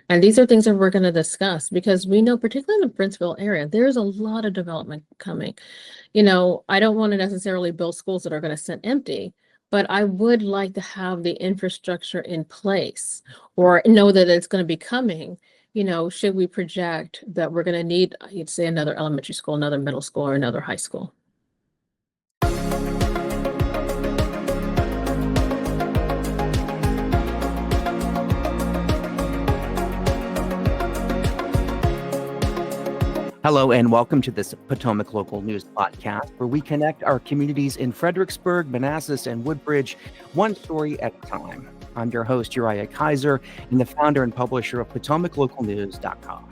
And these are things that we're going to discuss because we know, particularly in the Princeville area, there's a lot of development coming. I don't want to necessarily build schools that are going to sit empty, but I would like to have the infrastructure in place or know that it's going to be coming. Should we project that we're going to need, you'd say, another elementary school, another middle school, or another high school? Hello and welcome to this Potomac Local News Podcast, where we connect our communities in Fredericksburg, Manassas, and Woodbridge, one story at a time. I'm your host, Uriah Kiser, and the founder and publisher of PotomacLocalNews.com.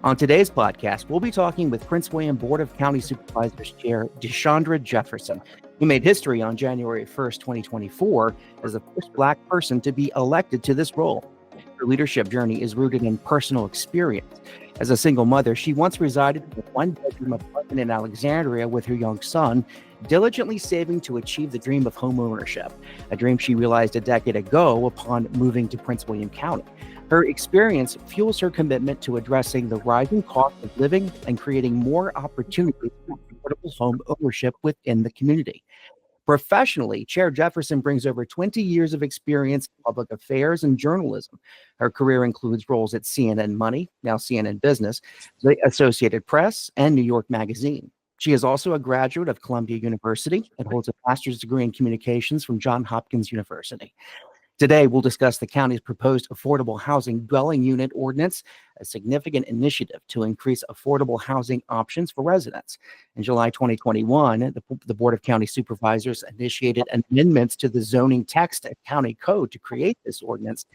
On today's podcast, we'll be talking with Prince William Board of County Supervisors Chair Deshundra Jefferson, who made history on January 1st, 2024, as the first Black person to be elected to this role. Her leadership journey is rooted in personal experience. As a single mother, she once resided in a one-bedroom apartment in Alexandria with her young son, diligently saving to achieve the dream of homeownership, a dream she realized a decade ago upon moving to Prince William County. Her experience fuels her commitment to addressing the rising cost of living and creating more opportunities for affordable home ownership within the community. Professionally, Chair Jefferson brings over 20 years of experience in public affairs and journalism. Her career includes roles at CNN Money, now CNN Business, the Associated Press, and New York Magazine. She is also a graduate of Columbia University and holds a master's degree in communications from Johns Hopkins University. Today, we'll discuss the county's proposed affordable housing dwelling unit ordinance, a significant initiative to increase affordable housing options for residents. In July 2021, the Board of County Supervisors initiated amendments to the zoning text and county code to create this ordinance,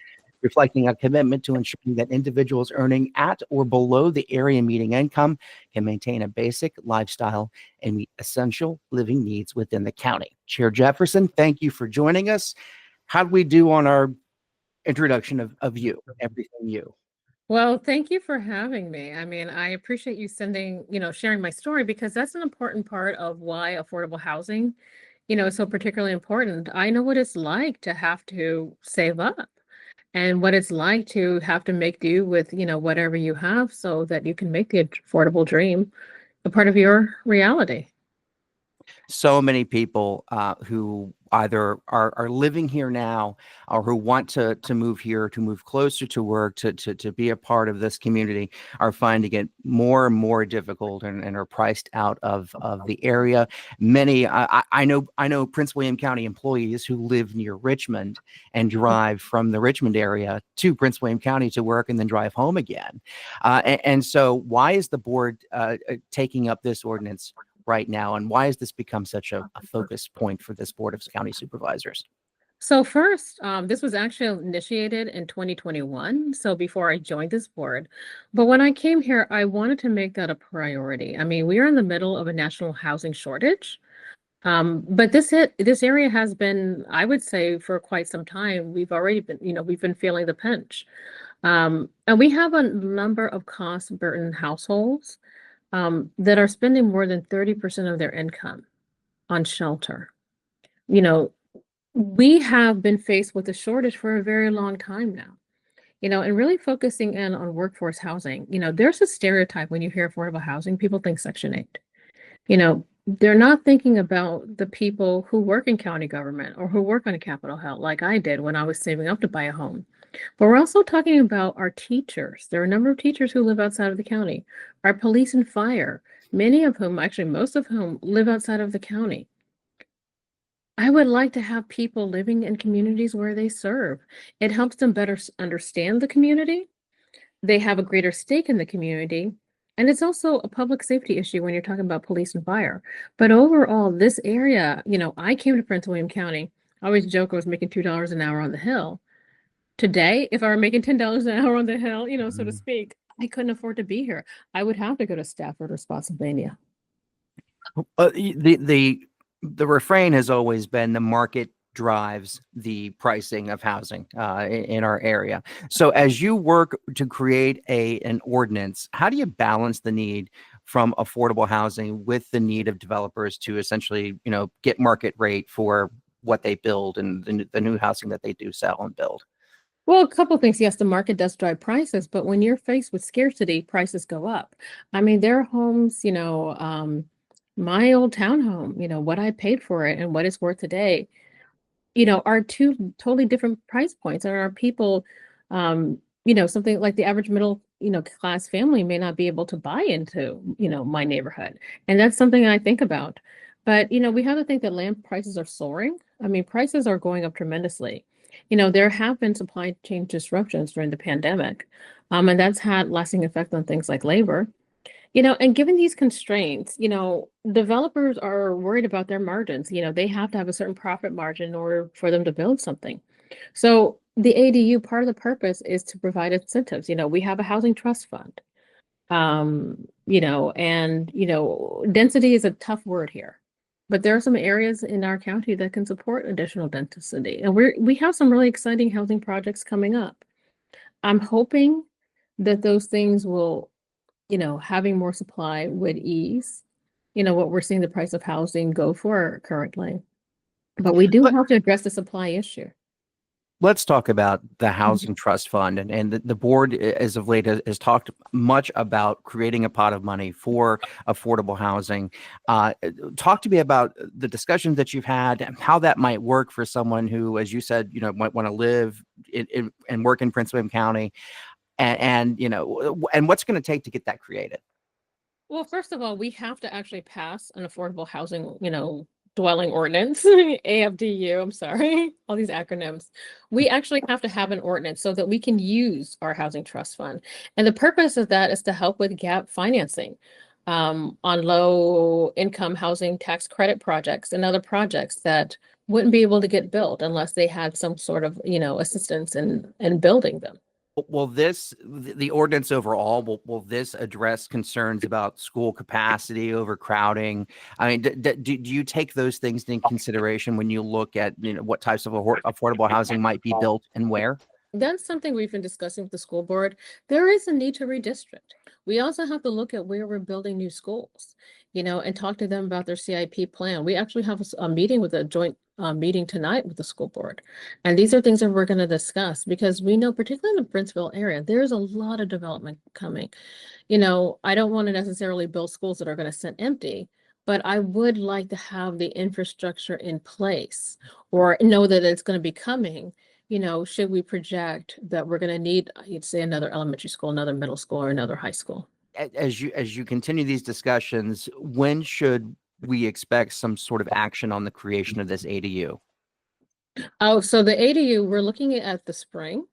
reflecting a commitment to ensuring that individuals earning at or below the area median income can maintain a basic lifestyle and meet essential living needs within the county. Chair Jefferson, thank you for joining us. How do we do on our introduction of you, everything you? Well, thank you for having me. I mean, I appreciate you sharing my story because that's an important part of why affordable housing, is so particularly important. I know what it's like to have to save up and what it's like to have to make do with, whatever you have so that you can make the affordable dream a part of your reality. So many people who either are living here now or who want to move here, to move closer to work, to be a part of this community are finding it more and more difficult and are priced out of the area. Many, I know Prince William County employees who live near Richmond and drive from the Richmond area to Prince William County to work and then drive home again. And so why is the board taking up this ordinance right now, and why has this become such a focus point for this Board of County Supervisors? So first, this was actually initiated in 2021, so before I joined this board. But when I came here, I wanted to make that a priority. I mean, we are in the middle of a national housing shortage. But this area has been, I would say, for quite some time, we've already been, we've been feeling the pinch. And we have a number of cost burdened households that are spending more than 30% of their income on shelter. You know, we have been faced with a shortage for a very long time now, and really focusing in on workforce housing. There's a stereotype when you hear affordable housing, people think Section 8. They're not thinking about the people who work in county government or who work on Capitol Hill, like I did when I was saving up to buy a home. But we're also talking about our teachers. There are a number of teachers who live outside of the county, our police and fire, many of whom, actually most of whom, live outside of the county. I would like to have people living in communities where they serve. It helps them better understand the community. They have a greater stake in the community. And it's also a public safety issue when you're talking about police and fire. But overall, this area, I came to Prince William County. I always joke I was making $2 an hour on the Hill. Today, if I were making $10 an hour on the Hill, so to speak, I couldn't afford to be here. I would have to go to Stafford or Spotsylvania. The refrain has always been the market drives the pricing of housing in our area. So as you work to create an ordinance, how do you balance the need from affordable housing with the need of developers to essentially, get market rate for what they build and the new housing that they do sell and build? Well, a couple things. Yes, the market does drive prices, but when you're faced with scarcity, prices go up. I mean, there are homes, my old townhome, what I paid for it and what it's worth today, are two totally different price points. And our people, something like the average middle, class family may not be able to buy into, my neighborhood. And that's something I think about. But, we have to think that land prices are soaring. I mean, prices are going up tremendously. There have been supply chain disruptions during the pandemic, and that's had lasting effect on things like labor. And given these constraints, developers are worried about their margins. They have to have a certain profit margin in order for them to build something. So the ADU, part of the purpose is to provide incentives. We have a housing trust fund. Density is a tough word here. But there are some areas in our county that can support additional density. And we have some really exciting housing projects coming up. I'm hoping that those things will, having more supply would ease, what we're seeing the price of housing go for currently. But we do Let, have to address the supply issue. let's talk about the Mhm. housing trust fund, and the board, as of late, has talked much about creating a pot of money for affordable housing. Talk to me about the discussions that you've had and how that might work for someone who, as you said, might want to live and work in Prince William County, and what's going to take to get that created. Well, first of all, we have to actually pass an affordable housing, dwelling ordinance, AFDU, I'm sorry, all these acronyms. We actually have to have an ordinance so that we can use our housing trust fund. And the purpose of that is to help with gap financing on low income housing tax credit projects and other projects that wouldn't be able to get built unless they had some sort of, assistance in building them. Will the ordinance overall, will this address concerns about school capacity, overcrowding? I mean, do you take those things into consideration when you look at, what types of affordable housing might be built and where? That's something we've been discussing with the school board. There is a need to redistrict. We also have to look at where we're building new schools, and talk to them about their CIP plan. We actually have a meeting with a joint meeting tonight with the school board. And these are things that we're going to discuss because we know, particularly in the Princeville area, there's a lot of development coming. I don't want to necessarily build schools that are going to sit empty, but I would like to have the infrastructure in place or know that it's going to be coming. Should we project that we're going to need, you'd say, another elementary school, another middle school, or another high school? As you continue these discussions, when should we expect some sort of action on the creation of this ADU? Oh, so the ADU, we're looking at the spring.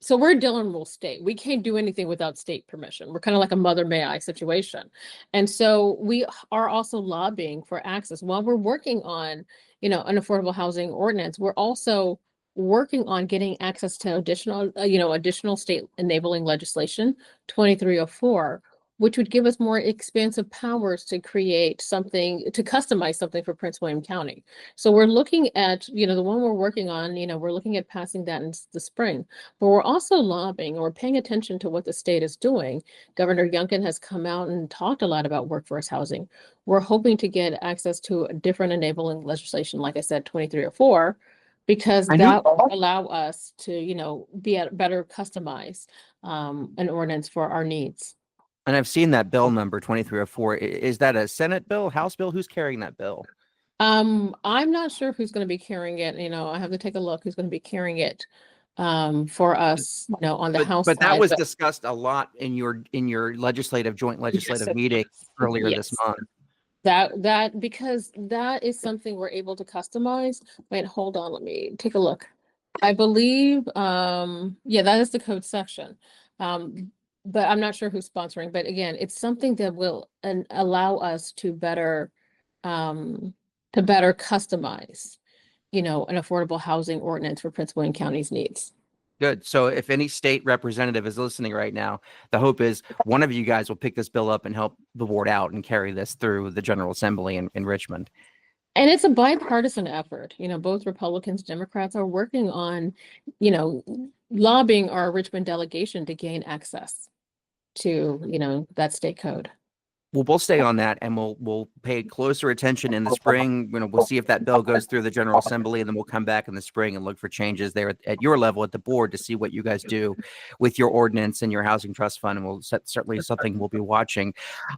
So we're Dillon Rule State. We can't do anything without state permission. We're kind of like a mother may I situation. And so we are also lobbying for access. While we're working on, an affordable housing ordinance, we're also working on getting access to additional state enabling legislation, 2304, which would give us more expansive powers to create something, to customize something for Prince William County. So we're looking at, the one we're working on, we're looking at passing that in the spring. But we're also lobbying or paying attention to what the state is doing. Governor Youngkin has come out and talked a lot about workforce housing. We're hoping to get access to a different enabling legislation, like I said, 2304, because I know, that will allow us to, be at better customize an ordinance for our needs. and I've seen that bill number 2304. Is that a Senate bill, House bill? Who's carrying that bill? I'm not sure who's going to be carrying it. I have to take a look who's going to be carrying it for us, on the House But that side. was discussed a lot in your joint Yes, legislative it meeting was. earlier this Yes. month. That because that is something we're able to customize. Wait, hold on, let me take a look. I believe, yeah, that is the code section. But I'm not sure who's sponsoring, but again, it's something that will allow us um, to better customize, an affordable housing ordinance for Prince William County's needs. Good. So if any state representative is listening right now, the hope is one of you guys will pick this bill up and help the board out and carry this through the General Assembly in Richmond. And it's a bipartisan effort. Both Republicans, Democrats are working on, you know, lobbying our Richmond delegation to gain access to, that state code. Well, we'll stay on that, and we'll pay closer attention in the spring. We'll see if that bill goes through the General Assembly, and then we'll come back in the spring and look for changes there at your level at the board to see what you guys do with your ordinance and your housing trust fund. And certainly something we'll be watching.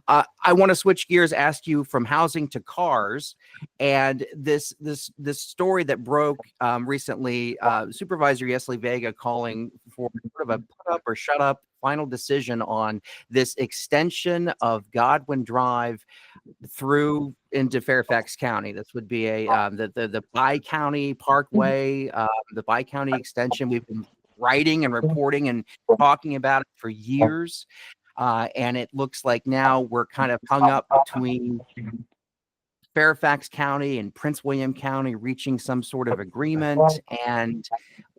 I want to switch gears, ask you from housing to cars, and this story that broke recently. Supervisor Yesley Vega calling for sort of a put up or shut up final decision on this extension of Godwin Drive through into Fairfax County. This would be a the Bi-County Parkway, the Bi-County extension. We've been writing and reporting and talking about it for years, and it looks like now we're kind of hung up between Fairfax County and Prince William County reaching some sort of agreement, and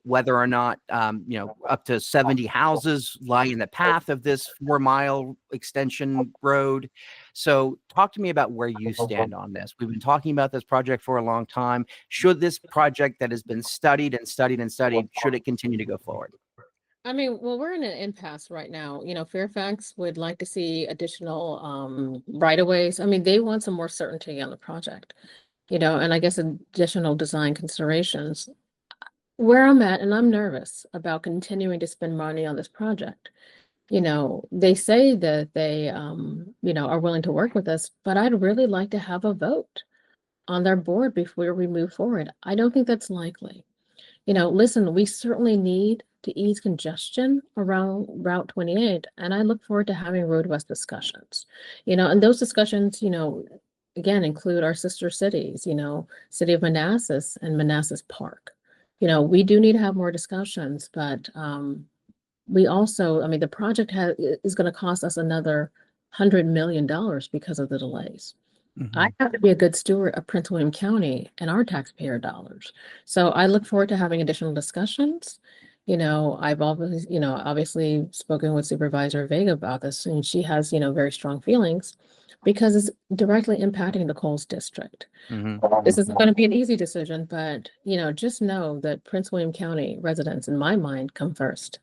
whether or not, up to 70 houses lie in the path of this 4-mile extension road. So talk to me about where you stand on this. We've been talking about this project for a long time. Should this project that has been studied and studied and studied, should it continue to go forward? I mean, well, we're in an impasse right now. Fairfax would like to see additional right-of-ways. I mean, they want some more certainty on the project, and I guess additional design considerations. Where I'm at, and I'm nervous about continuing to spend money on this project. They say that they, are willing to work with us, but I'd really like to have a vote on their board before we move forward. I don't think that's likely. Listen, we certainly need to ease congestion around Route 28, and I look forward to having Road West discussions. And those discussions, again, include our sister cities, City of Manassas and Manassas Park. We do need to have more discussions, but we also, the project is going to cost us another $100 million because of the delays. Mm-hmm. I have to be a good steward of Prince William County and our taxpayer dollars. So I look forward to having additional discussions. I've always, obviously spoken with Supervisor Vega about this, and she has, very strong feelings because it's directly impacting the Coles district. Mm-hmm. This isn't going to be an easy decision, but, just know that Prince William County residents, in my mind, come first.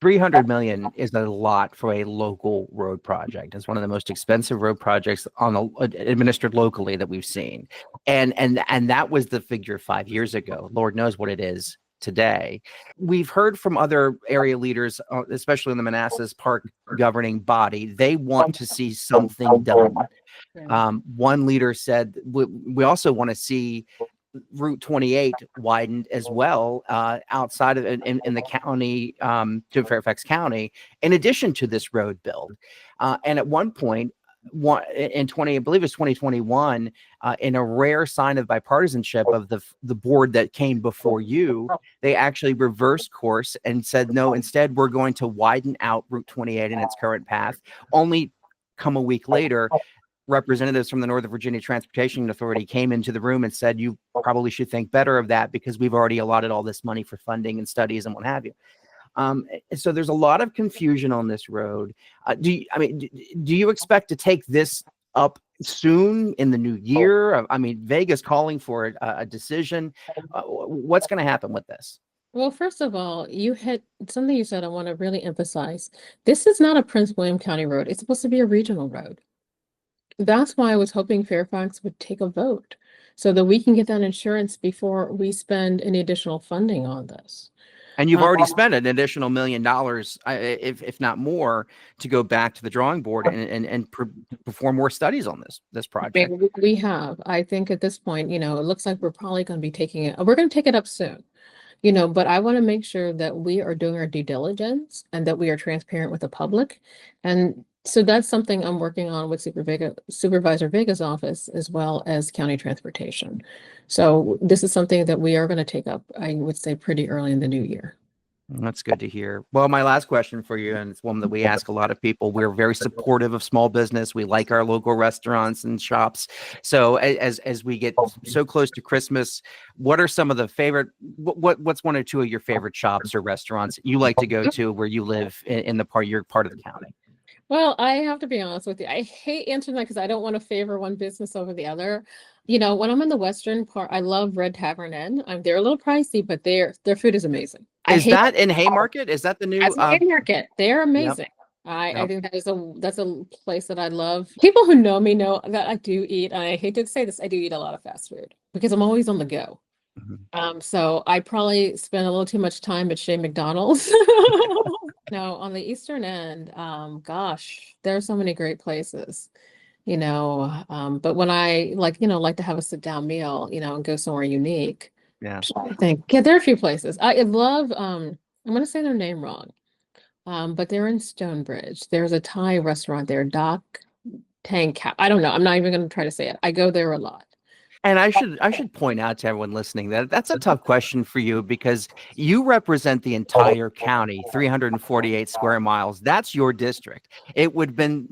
$300 million is a lot for a local road project. It's one of the most expensive road projects administered locally that we've seen. And that was the figure 5 years ago. Lord knows what it is today. We've heard from other area leaders, especially in the Manassas Park governing body, they want to see something done. One leader said, we also want to see Route 28 widened as well, outside of in the county, to Fairfax County, in addition to this road build. And at one point, I believe it's 2021, in a rare sign of bipartisanship of the board that came before you, they actually reversed course and said, no, instead we're going to widen out Route 28 in its current path. Only come a week later, representatives from the Northern Virginia Transportation Authority came into the room and said, you probably should think better of that because we've already allotted all this money for funding and studies and what have you. So there's a lot of confusion on this road. Do you expect to take this up soon in the new year? Vega's calling for a decision. What's going to happen with this? Well, first of all, you hit something you said I want to really emphasize. This is not a Prince William County road. It's supposed to be a regional road. That's why I was hoping Fairfax would take a vote so that we can get that insurance before we spend any additional funding on this. And you've already spent an additional $1 million, if not more, to go back to the drawing board and perform more studies on this project. We have. I think at this point, it looks like we're probably going to be taking it. We're going to take it up soon, but I want to make sure that we are doing our due diligence and that we are transparent with the public. And so that's something I'm working on with Supervisor Vega's office, as well as county transportation. So this is something that we are going to take up, I would say, pretty early in the new year. That's good to hear. Well, my last question for you, and it's one that we ask a lot of people. We're very supportive of small business. We like our local restaurants and shops. So as we get so close to Christmas, what are some of the favorite, what's one or two of your favorite shops or restaurants you like to go to where you live in your part of the county? Well, I have to be honest with you. I hate answering that because I don't want to favor one business over the other. When I'm in the western part, I love Red Tavern Inn. They're a little pricey, but their food is amazing. Is that in Haymarket? Is that the new Haymarket? They're amazing. I think that's a place that I love. People who know me know that I do eat, and I hate to say this, I do eat a lot of fast food because I'm always on the go. Mhm. So I probably spend a little too much time at Shea McDonald's. No, on the Eastern End, gosh, there are so many great places, but when I like to have a sit down meal, and go somewhere unique, Yeah. I think, yeah, there are a few places. I love, I'm gonna say their name wrong. But they're in Stonebridge. There's a Thai restaurant there, Doc Tang Cap. I don't know. I'm not even gonna try to say it. I go there a lot. And I should point out to everyone listening that that's a tough question for you because you represent the entire county, 348 square miles. That's your district. It would have been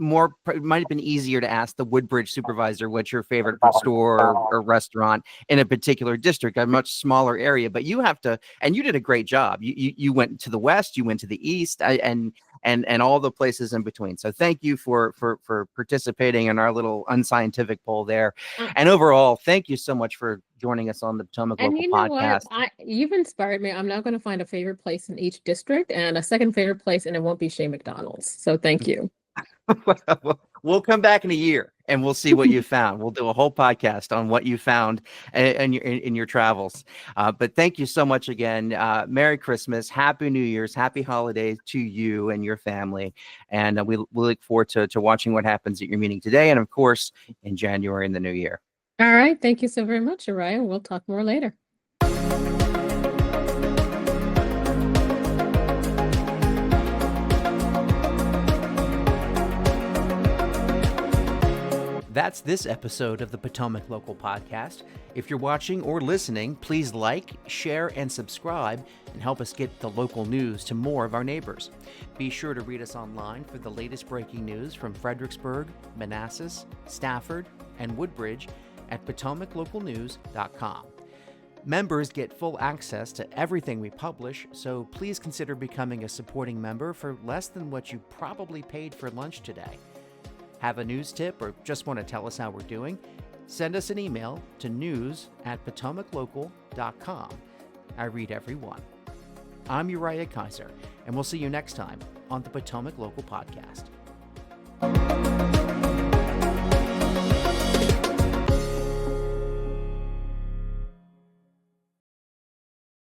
it might have been easier to ask the Woodbridge supervisor what's your favorite store or restaurant in a particular district, a much smaller area. But you have to, and you did a great job. You went to the west, you went to the east, and all the places in between. So thank you for participating in our little unscientific poll there. Uh, And overall, thank you so much for joining us on the Potomac And Local you know what? Podcast. You've inspired me. I'm now going to find a favorite place in each district and a second favorite place, and it won't be Shea McDonald's. So thank you. We'll come back in a year and we'll see what you found. We'll do a whole podcast on what you found in your travels. But thank you so much again. Merry Christmas, Happy New Year's, Happy Holidays to you and your family. And we look forward to watching what happens at your meeting today and, of course, in January in the new year. All right. Thank you so very much, Uriah. We'll talk more later. That's this episode of the Potomac Local Podcast. If you're watching or listening, please like, share, and subscribe and help us get the local news to more of our neighbors. Be sure to read us online for the latest breaking news from Fredericksburg, Manassas, Stafford, and Woodbridge at PotomacLocalNews.com. Members get full access to everything we publish, so please consider becoming a supporting member for less than what you probably paid for lunch today. Have a news tip or just want to tell us how we're doing? Send us an email to news@PotomacLocal.com. I read every one. I'm Uriah Kiser, and we'll see you next time on the Potomac Local Podcast.